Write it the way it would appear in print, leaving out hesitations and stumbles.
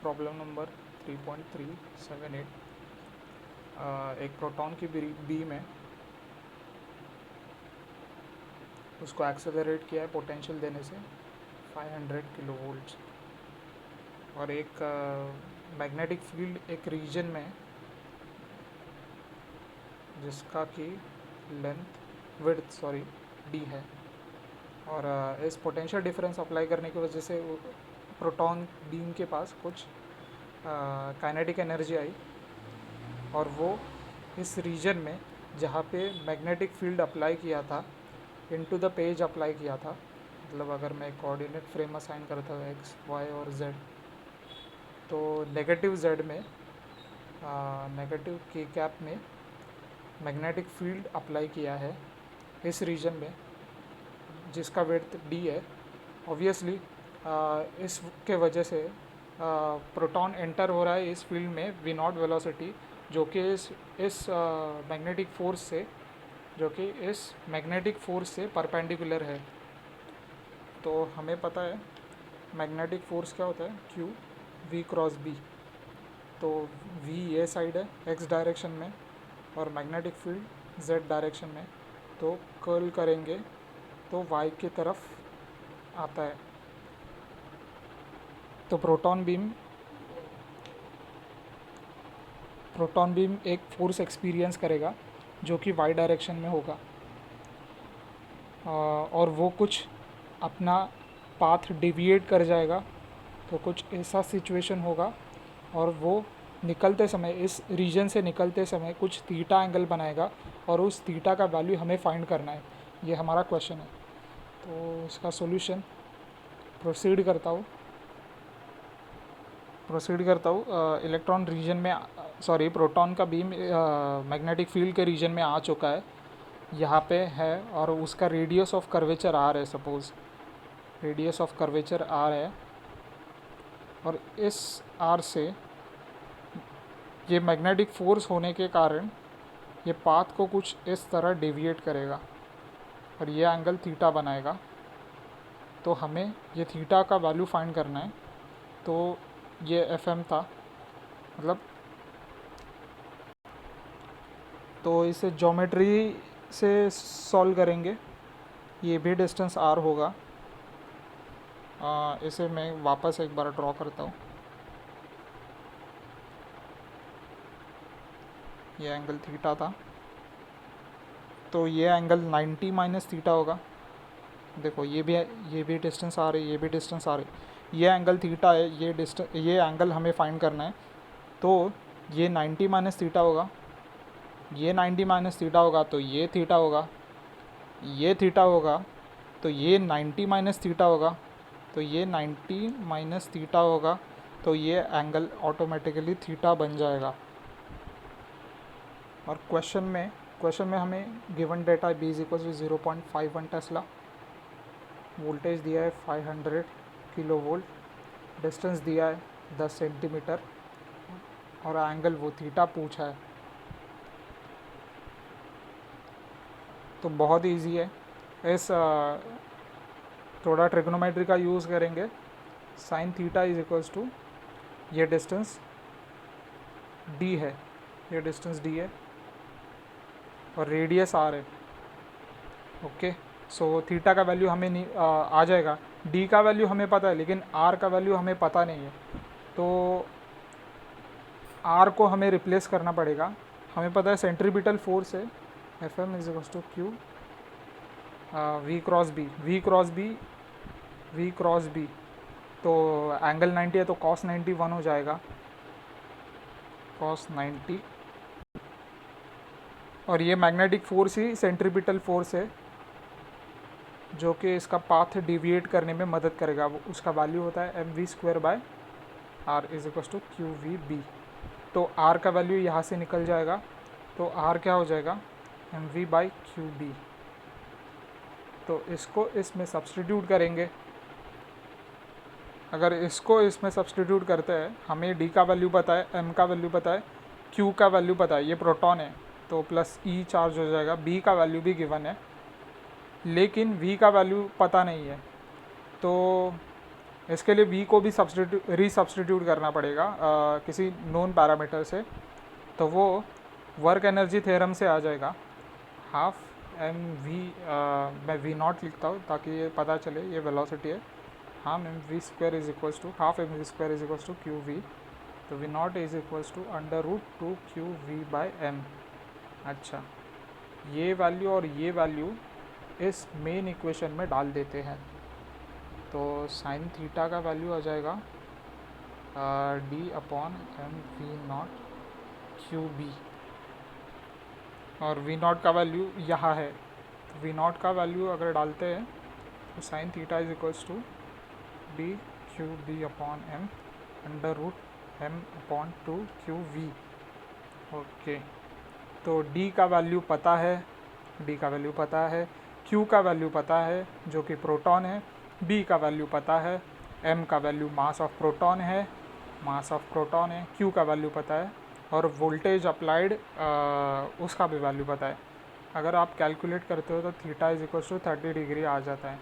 Problem number 3.378। एक proton की beam है, उसको एक्सेलरेट किया है पोटेंशियल देने से 500 किलो वोल्ट, और एक मैग्नेटिक फील्ड एक रीजन में जिसका कि विड्थ डी है। और इस पोटेंशियल डिफरेंस अप्लाई करने की वजह से प्रोटॉन बीम के पास कुछ काइनेटिक एनर्जी आई, और वो इस रीजन में जहाँ पे मैग्नेटिक फील्ड अप्लाई किया था इनटू द पेज अप्लाई किया था, मतलब अगर मैं कोऑर्डिनेट फ्रेम असाइन करता हूँ एक्स वाई और जेड, तो नेगेटिव जेड में नेगेटिव के कैप में मैग्नेटिक फील्ड अप्लाई किया है इस रीजन में जिसका विड्थ डी है। ऑब्वियसली इसके वजह से प्रोटॉन एंटर हो रहा है इस फील्ड में वी नॉट वेलोसिटी, जो कि इस मैग्नेटिक फोर्स से परपेंडिकुलर है। तो हमें पता है मैग्नेटिक फोर्स क्या होता है, क्यू वी क्रॉस बी। तो वी ये साइड है एक्स डायरेक्शन में और मैग्नेटिक फील्ड जेड डायरेक्शन में, तो कर्ल करेंगे तो वाई की तरफ आता है। तो प्रोटॉन बीम एक फोर्स एक्सपीरियंस करेगा जो कि वाई डायरेक्शन में होगा, और वो कुछ अपना पाथ डिविएट कर जाएगा, तो कुछ ऐसा सिचुएशन होगा, और वो निकलते समय इस रीजन से निकलते समय कुछ थीटा एंगल बनाएगा, और उस थीटा का वैल्यू हमें फाइंड करना है। ये हमारा क्वेश्चन है। तो इसका सॉल्यूशन प्रोसीड करता हूँ। इलेक्ट्रॉन रीजन में प्रोटॉन का बीम मैग्नेटिक फील्ड के रीजन में आ चुका है, यहाँ पे है, और उसका रेडियस ऑफ कर्वेचर आर है। Suppose radius of curvature R है, और इस आर से ये मैग्नेटिक फोर्स होने के कारण ये पाथ को कुछ इस तरह डेविएट करेगा और ये एंगल थीटा बनाएगा। तो हमें ये थीटा का वैल्यू फाइंड करना है। तो ये एफ एम था, मतलब तो इसे ज्योमेट्री से सॉल्व करेंगे। ये भी डिस्टेंस आर होगा। इसे मैं वापस एक बार ड्रॉ करता हूँ। ये एंगल थीटा था, तो ये एंगल 90 माइनस थीटा होगा। देखो ये भी डिस्टेंस आ रही है, ये भी डिस्टेंस आ रही। ये एंगल थीटा है, ये एंगल हमें फाइंड करना है। तो ये 90 माइनस थीटा होगा, ये 90 माइनस थीटा होगा, तो ये थीटा होगा, ये थीटा होगा, तो ये 90 माइनस थीटा होगा, तो ये 90 माइनस थीटा होगा, तो ये एंगल ऑटोमेटिकली थीटा बन जाएगा। और क्वेश्चन में हमें given data B is equal to 0.51 tesla, voltage दिया है 500 किलो वोल्ट, डिस्टेंस दिया है 10 सेंटीमीटर, और एंगल वो थीटा पूछा है। तो बहुत इजी है। इस थोड़ा ट्रिग्नोमेट्री का यूज़ करेंगे। Sine theta is equals to ये डिस्टेंस डी है, ये डिस्टेंस डी है, और रेडियस आर है। ओके, सो थीटा का वैल्यू हमें नहीं आ जाएगा। डी का वैल्यू हमें पता है, लेकिन आर का वैल्यू हमें पता नहीं है। तो आर को हमें रिप्लेस करना पड़ेगा। हमें पता है सेंट्रीपिटल फोर्स है F M is equals to Q V cross B. तो एंगल 90 है, तो कॉस 90 1 हो जाएगा, कॉस 90। और ये मैग्नेटिक फोर्स ही सेंट्रीपिटल फोर्स है जो कि इसका पाथ डिविएट करने में मदद करेगा। उसका वैल्यू होता है M V square by R is equal to Q V B. तो आर का वैल्यू यहाँ से निकल जाएगा, तो आर क्या हो जाएगा, M V by Q B. तो इसको इसमें सब्सटीट्यूट करेंगे। अगर इसको इसमें सब्सटीट्यूट करते हैं, हमें डी का वैल्यू पता है, एम का वैल्यू पता है, क्यू का वैल्यू पता है, ये प्रोटॉन है, तो प्लस ई चार्ज हो जाएगा। बी का वैल्यू भी गिवन है, लेकिन वी का वैल्यू पता नहीं है। तो इसके लिए v को भी रीसब्स्टिट्यूट करना पड़ेगा किसी नोन पैरामीटर से, तो वो वर्क एनर्जी थ्योरम से आ जाएगा हाफ एम वी, मैं वी नॉट लिखता हूँ ताकि ये पता चले ये वेलोसिटी है, half M V square is equals to Q V, तो V not is equals to √2 Q V by M. अच्छा, ये वैल्यू और ये वैल्यू इस मेन इक्वेशन में डाल देते हैं, तो साइन थीटा का वैल्यू आ जाएगा d/m v0 क्यू बी, और v0 का वैल्यू यहाँ है, तो v0 का वैल्यू अगर डालते हैं तो sine theta is equals to d/m √m/2 Q V. Okay, तो d का वैल्यू पता है, q का वैल्यू पता है जो कि प्रोटॉन है, b का वैल्यू पता है, m का वैल्यू मास ऑफ प्रोटॉन है, q का वैल्यू पता है, और वोल्टेज अप्लाइड उसका भी वैल्यू पता है। अगर आप कैलकुलेट करते हो तो theta is equal to 30 degree आ जाता है।